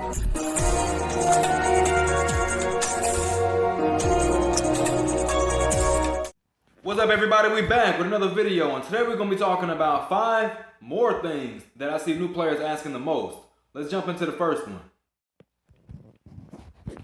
What's up, everybody? We back with another video, and today we're going to be talking about 5 more things that I see new players asking the most. Let's jump into the first one.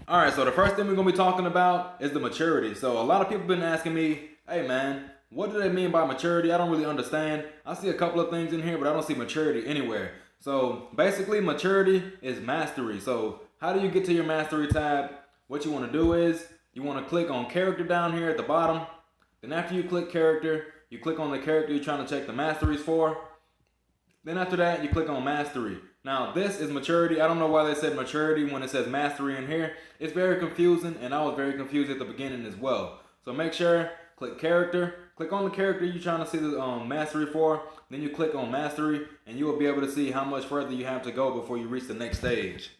Alright, so the first thing we're going to be talking about is the maturity. So a lot of people have been asking me, hey man, what do they mean by maturity? I don't really understand. I see a couple of things in here, but I don't see maturity anywhere. So basically, maturity is mastery. So how do you get to your mastery tab? What you want to do is, you want to click on character down here at the bottom. Then after you click character, you click on the character you're trying to check the masteries for. Then after that, you click on mastery. Now this is maturity. I don't know why they said maturity when it says mastery in here. It's very confusing, and I was very confused at the beginning as well. So make sure, click character. Click on the character you're trying to see the mastery for. Then you click on mastery, and you will be able to see how much further you have to go before you reach the next stage.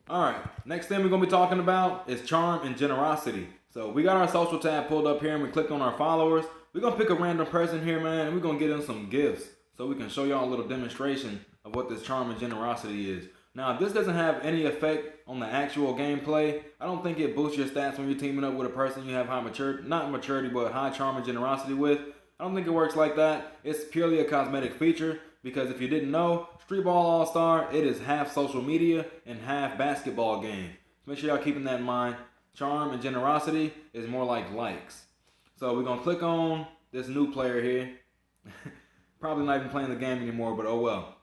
Alright, next thing we're going to be talking about is charm and generosity. So we got our social tab pulled up here, and we click on our followers. We're going to pick a random person here, man, and we're going to get them some gifts so we can show y'all a little demonstration of what this charm and generosity is. Now, this doesn't have any effect on the actual gameplay. I don't think it boosts your stats when you're teaming up with a person you have high maturity, not maturity, but high charm and generosity with. I don't think it works like that. It's purely a cosmetic feature, because if you didn't know, Streetball All-Star, it is half social media and half basketball game. So make sure y'all keeping that in mind. Charm and generosity is more like likes. So we're going to click on this new player here. Probably not even playing the game anymore, but oh well.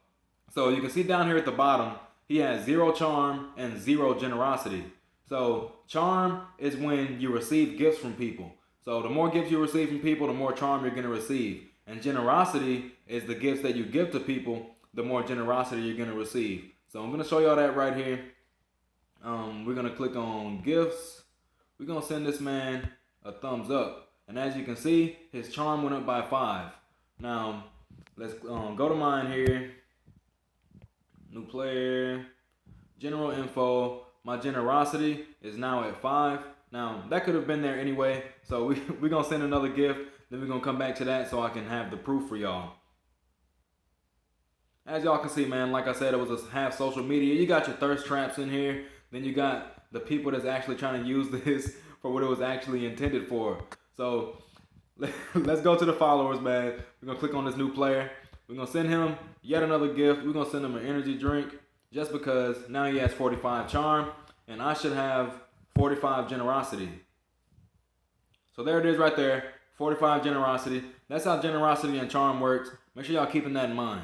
So you can see down here at the bottom, he has 0 charm and 0 generosity. So charm is when you receive gifts from people. So the more gifts you receive from people, the more charm you're going to receive. And generosity is the gifts that you give to people, the more generosity you're going to receive. So I'm going to show y'all that right here. We're going to click on gifts. We're going to send this man a thumbs up. And as you can see, his charm went up by 5. Now, let's go to mine here. New player. General info. My generosity is now at 5. Now, that could have been there anyway. So we're going to send another gift. Then we're going to come back to that so I can have the proof for y'all. As y'all can see, man, like I said, it was a half social media. You got your thirst traps in here. Then you got the people that's actually trying to use this for what it was actually intended for. So let's go to the followers, man. We're going to click on this new player. We're going to send him yet another gift. We're going to send him an energy drink just because now he has 45 charm and I should have 45 generosity. So there it is right there, 45 generosity. That's how generosity and charm works. Make sure y'all keeping that in mind.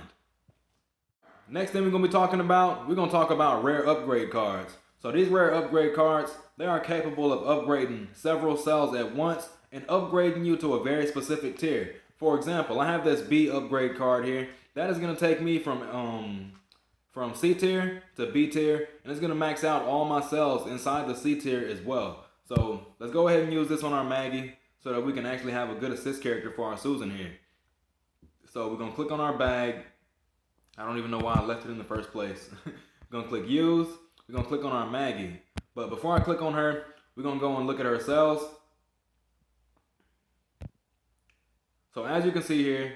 Next thing we're going to be talking about, we're going to talk about rare upgrade cards. So these rare upgrade cards, they are capable of upgrading several cells at once and upgrading you to a very specific tier. For example, I have this B upgrade card here. That is going to take me from C tier to B tier, and it's going to max out all my cells inside the C tier as well. So let's go ahead and use this on our Maggie so that we can actually have a good assist character for our Susan here. So we're going to click on our bag. I don't even know why I left it in the first place. We're going to click use. We're going to click on our Maggie. But before I click on her, we're going to go and look at her cells. So as you can see here,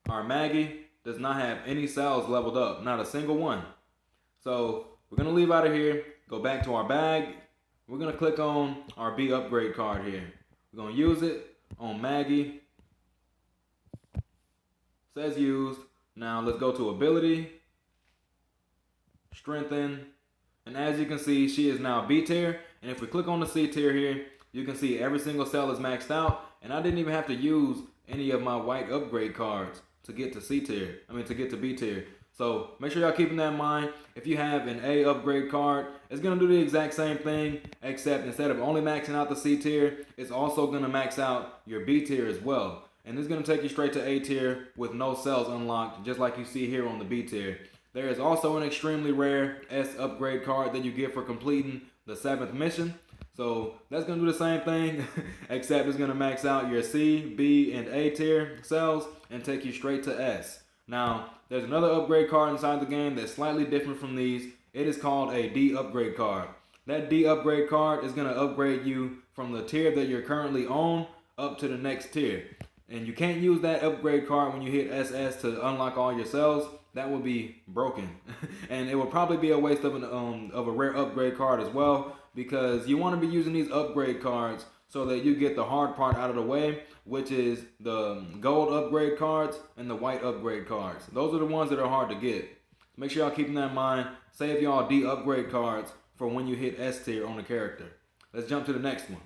our Maggie does not have any cells leveled up. Not a single one. So we're going to leave out of here. Go back to our bag. We're going to click on our B upgrade card here. We're going to use it on Maggie. Says used. Now let's go to ability. Strengthen. And as you can see, she is now B tier. And if we click on the C tier here, you can see every single cell is maxed out. And I didn't even have to use any of my white upgrade cards to get to C tier. To get to B tier. So make sure y'all keeping that in mind. If you have an A upgrade card, it's going to do the exact same thing, except instead of only maxing out the C tier, it's also going to max out your B tier as well. And it's going to take you straight to A tier with no cells unlocked, just like you see here on the B tier. There is also an extremely rare S upgrade card that you get for completing the 7th mission. So that's going to do the same thing, except it's going to max out your C, B, and A tier cells and take you straight to S. Now, there's another upgrade card inside the game that's slightly different from these. It is called a D upgrade card. That D upgrade card is going to upgrade you from the tier that you're currently on up to the next tier. And you can't use that upgrade card when you hit SS to unlock all your cells. that would be broken. And it would probably be a waste of a rare upgrade card as well, because you want to be using these upgrade cards so that you get the hard part out of the way, which is the gold upgrade cards and the white upgrade cards. Those are the ones that are hard to get. Make sure y'all keeping that in mind. Save y'all D upgrade cards for when you hit S tier on the character. Let's jump to the next one.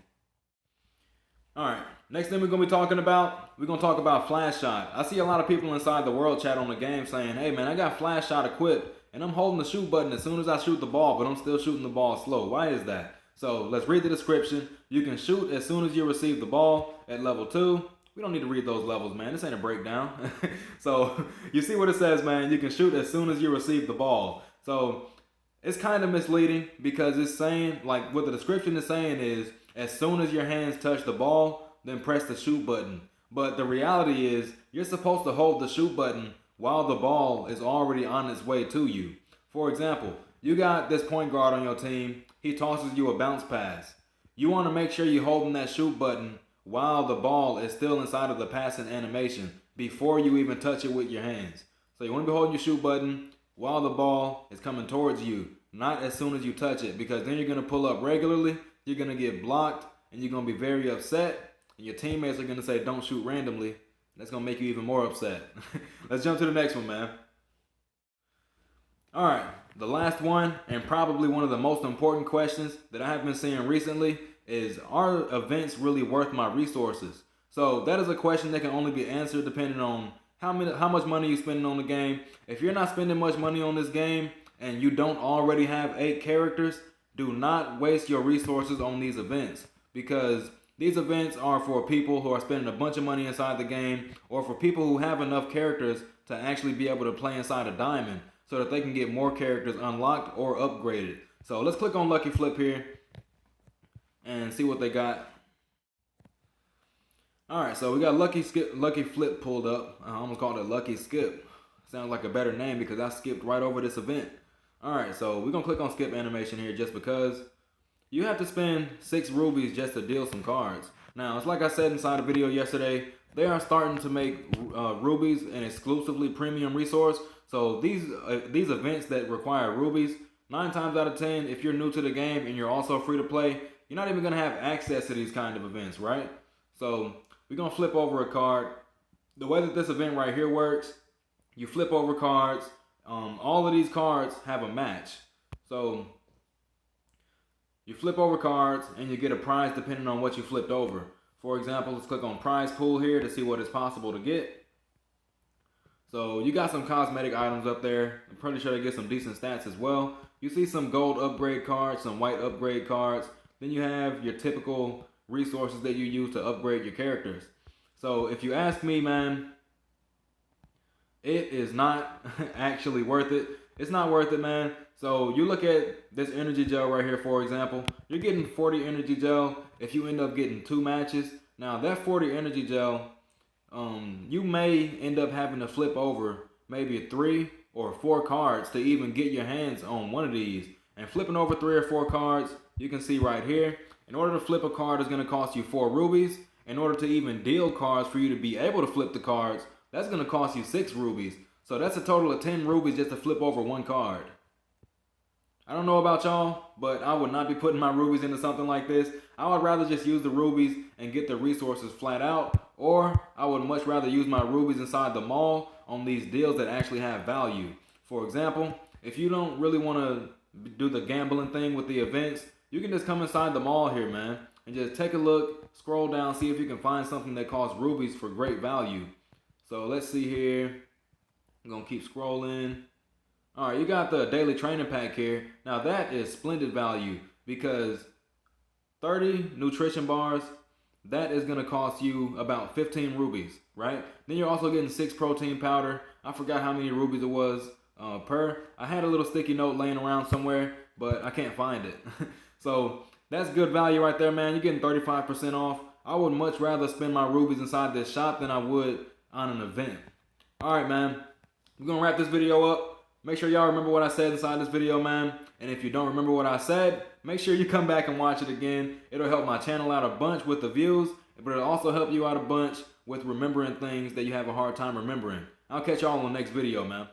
Alright, next thing we're going to be talking about, we're going to talk about Flashshot. I see a lot of people inside the world chat on the game saying, hey man, I got Flashshot equipped and I'm holding the shoot button as soon as I shoot the ball, but I'm still shooting the ball slow. Why is that? So let's read the description. You can shoot as soon as you receive the ball at level 2. We don't need to read those levels, man. This ain't a breakdown. So you see what it says, man. You can shoot as soon as you receive the ball. So it's kind of misleading because it's saying, like what the description is saying is, as soon as your hands touch the ball, then press the shoot button. But the reality is, you're supposed to hold the shoot button while the ball is already on its way to you. For example, you got this point guard on your team. He tosses you a bounce pass. You want to make sure you're holding that shoot button while the ball is still inside of the passing animation before you even touch it with your hands. So you want to be holding your shoot button while the ball is coming towards you, not as soon as you touch it, because then you're going to pull up regularly. You're going to get blocked, and you're going to be very upset, and your teammates are going to say, don't shoot randomly. That's going to make you even more upset. Let's jump to the next one, man. All right, the last one, and probably one of the most important questions that I have been seeing recently is, are events really worth my resources? So that is a question that can only be answered depending on how much money you're spending on the game. If you're not spending much money on this game, and you don't already have 8 characters, do not waste your resources on these events, because these events are for people who are spending a bunch of money inside the game, or for people who have enough characters to actually be able to play inside a diamond so that they can get more characters unlocked or upgraded. So let's click on Lucky Flip here and see what they got. Alright, so we got Lucky Flip pulled up. I almost called it Lucky Skip. Sounds like a better name because I skipped right over this event. Alright, so we're going to click on skip animation here just because you have to spend 6 rubies just to deal some cards. Now, it's like I said inside a video yesterday, they are starting to make rubies an exclusively premium resource. So these events that require rubies, 9 times out of 10, if you're new to the game and you're also free to play, you're not even going to have access to these kind of events, right? So we're going to flip over a card. The way that this event right here works, you flip over cards. All of these cards have a match. So you flip over cards and you get a prize depending on what you flipped over. For example, let's click on prize pool here to see what is possible to get. So you got some cosmetic items up there. I'm pretty sure they get some decent stats as well. You see some gold upgrade cards, some white upgrade cards. Then you have your typical resources that you use to upgrade your characters. So if you ask me, man, it is not actually worth it. It's not worth it, man. So you look at this energy gel right here, for example. You're getting 40 energy gel if you end up getting 2 matches. Now that 40 energy gel, you may end up having to flip over maybe 3 or 4 cards to even get your hands on one of these. And flipping over 3 or 4 cards, you can see right here, in order to flip a card is going to cost you 4 rubies. In order to even deal cards for you to be able to flip the cards, that's going to cost you 6 rubies. So that's a total of 10 rubies just to flip over 1 card. I don't know about y'all, but I would not be putting my rubies into something like this. I would rather just use the rubies and get the resources flat out, or I would much rather use my rubies inside the mall on these deals that actually have value. For example, if you don't really want to do the gambling thing with the events, you can just come inside the mall here, man, and just take a look, scroll down, see if you can find something that costs rubies for great value. So let's see here. I'm going to keep scrolling. Alright, you got the daily training pack here. Now that is splendid value because 30 nutrition bars, that is going to cost you about 15 rubies, right? Then you're also getting 6 protein powder. I forgot how many rubies it was per. I had a little sticky note laying around somewhere, but I can't find it. So that's good value right there, man. You're getting 35% off. I would much rather spend my rubies inside this shop than I would on an event. Alright, man. We're going to wrap this video up. Make sure y'all remember what I said inside this video, man. And if you don't remember what I said, make sure you come back and watch it again. It'll help my channel out a bunch with the views, but it'll also help you out a bunch with remembering things that you have a hard time remembering. I'll catch y'all on the next video, man.